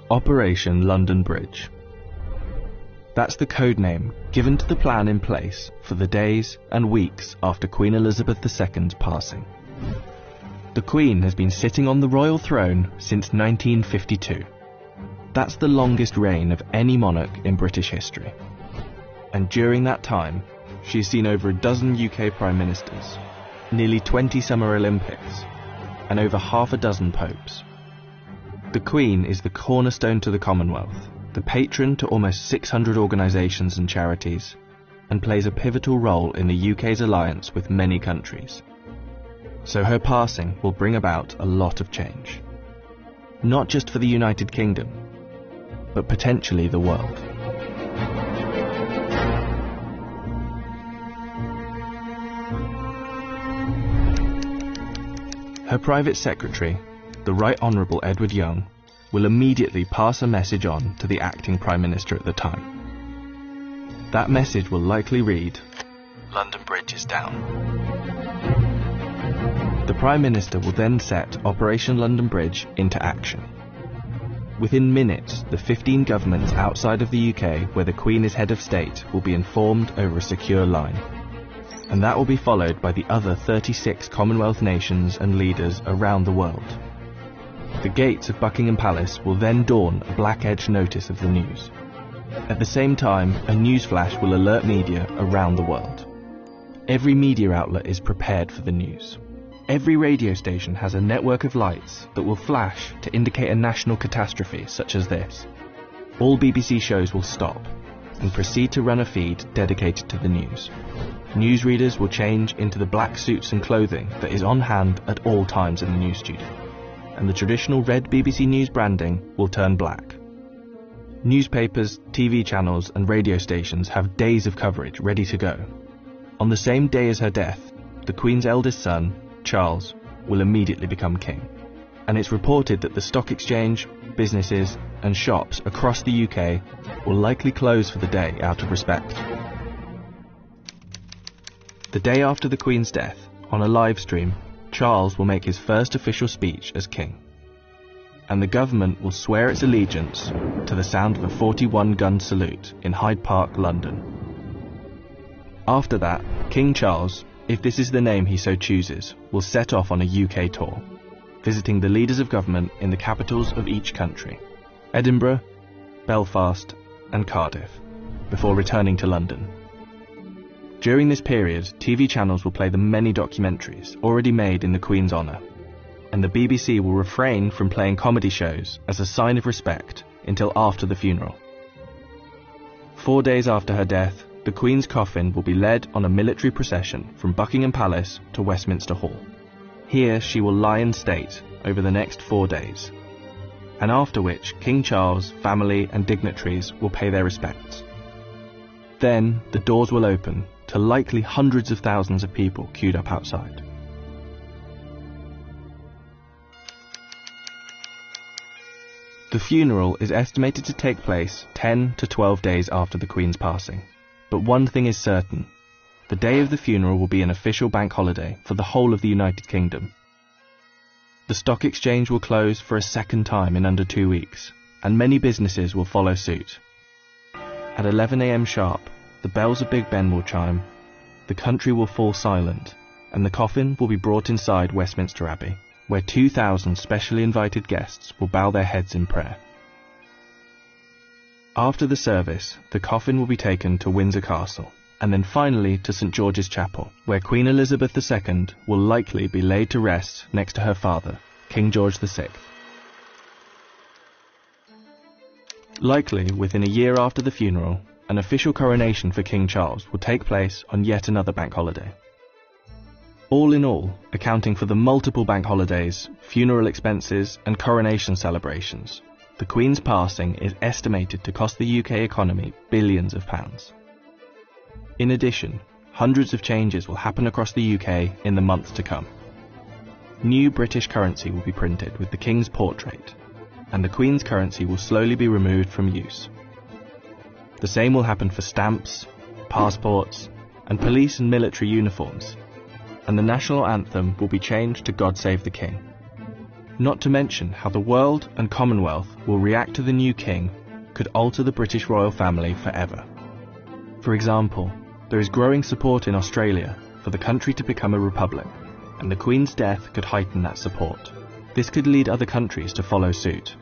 Operation London Bridge. That's the code name given to the plan in place for the days and weeks after Queen Elizabeth II's passing. The Queen has been sitting on the royal throne since 1952. That's the longest reign of any monarch in British history. And during that time, she's seen over a dozen UK Prime Ministers, nearly 20 Summer Olympics, and over half a dozen popes. The Queen is the cornerstone to the Commonwealth, the patron to almost 600 organisations and charities, and plays a pivotal role in the UK's alliance with many countries. So her passing will bring about a lot of change. Not just for the United Kingdom, but potentially the world. Her private secretary, the Right Honourable Edward Young, will immediately pass a message on to the acting Prime Minister at the time. That message will likely read, "London Bridge is down." The Prime Minister will then set Operation London Bridge into action. Within minutes, the 15 governments outside of the UK where the Queen is head of state will be informed over a secure line. And that will be followed by the other 36 Commonwealth nations and leaders around the world. The gates of Buckingham Palace will then dawn a black-edged notice of the news. At the same time, a news flash will alert media around the world. Every media outlet is prepared for the news. Every radio station has a network of lights that will flash to indicate a national catastrophe such as this. All BBC shows will stop and proceed to run a feed dedicated to the news. Newsreaders will change into the black suits and clothing that is on hand at all times in the news studio, and the traditional red BBC News branding will turn black. Newspapers, TV channels and radio stations have days of coverage ready to go. On the same day as her death, the Queen's eldest son, Charles, will immediately become king, and it's reported that the stock exchange, businesses and shops across the UK will likely close for the day out of respect. The day after the Queen's death, on a live stream, Charles will make his first official speech as king, and the government will swear its allegiance to the sound of a 41-gun salute in Hyde Park, London. After that, King Charles, if this is the name he so chooses, will set off on a UK tour, visiting the leaders of government in the capitals of each country, Edinburgh, Belfast and Cardiff, before returning to London. During this period, TV channels will play the many documentaries already made in the Queen's honour, and the BBC will refrain from playing comedy shows as a sign of respect until after the funeral. 4 days after her death, the Queen's coffin will be led on a military procession from Buckingham Palace to Westminster Hall. Here she will lie in state over the next 4 days, and after which King Charles, family and dignitaries will pay their respects. Then the doors will open to likely hundreds of thousands of people queued up outside. The funeral is estimated to take place 10 to 12 days after the Queen's passing. But one thing is certain: the day of the funeral will be an official bank holiday for the whole of the United Kingdom. The stock exchange will close for a second time in under 2 weeks, and many businesses will follow suit. At 11 a.m. sharp, the bells of Big Ben will chime, the country will fall silent, and the coffin will be brought inside Westminster Abbey, where 2,000 specially invited guests will bow their heads in prayer. After the service, the coffin will be taken to Windsor Castle, and then finally to St George's Chapel, where Queen Elizabeth II will likely be laid to rest next to her father, King George VI. Likely within a year after the funeral, an official coronation for King Charles will take place on yet another bank holiday. All in all, accounting for the multiple bank holidays, funeral expenses and coronation celebrations, the Queen's passing is estimated to cost the UK economy billions of pounds. In addition, hundreds of changes will happen across the UK in the months to come. New British currency will be printed with the King's portrait, and the Queen's currency will slowly be removed from use. The same will happen for stamps, passports, and police and military uniforms, and the national anthem will be changed to God Save the King. Not to mention how the world and Commonwealth will react to the new king could alter the British royal family forever. For example, there is growing support in Australia for the country to become a republic, and the Queen's death could heighten that support. This could lead other countries to follow suit,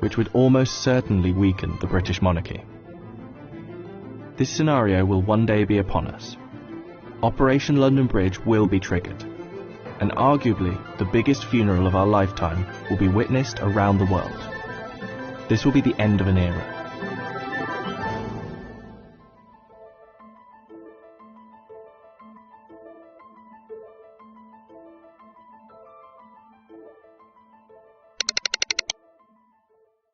which would almost certainly weaken the British monarchy. This scenario will one day be upon us. Operation London Bridge will be triggered, and arguably the biggest funeral of our lifetime will be witnessed around the world. This will be the end of an era.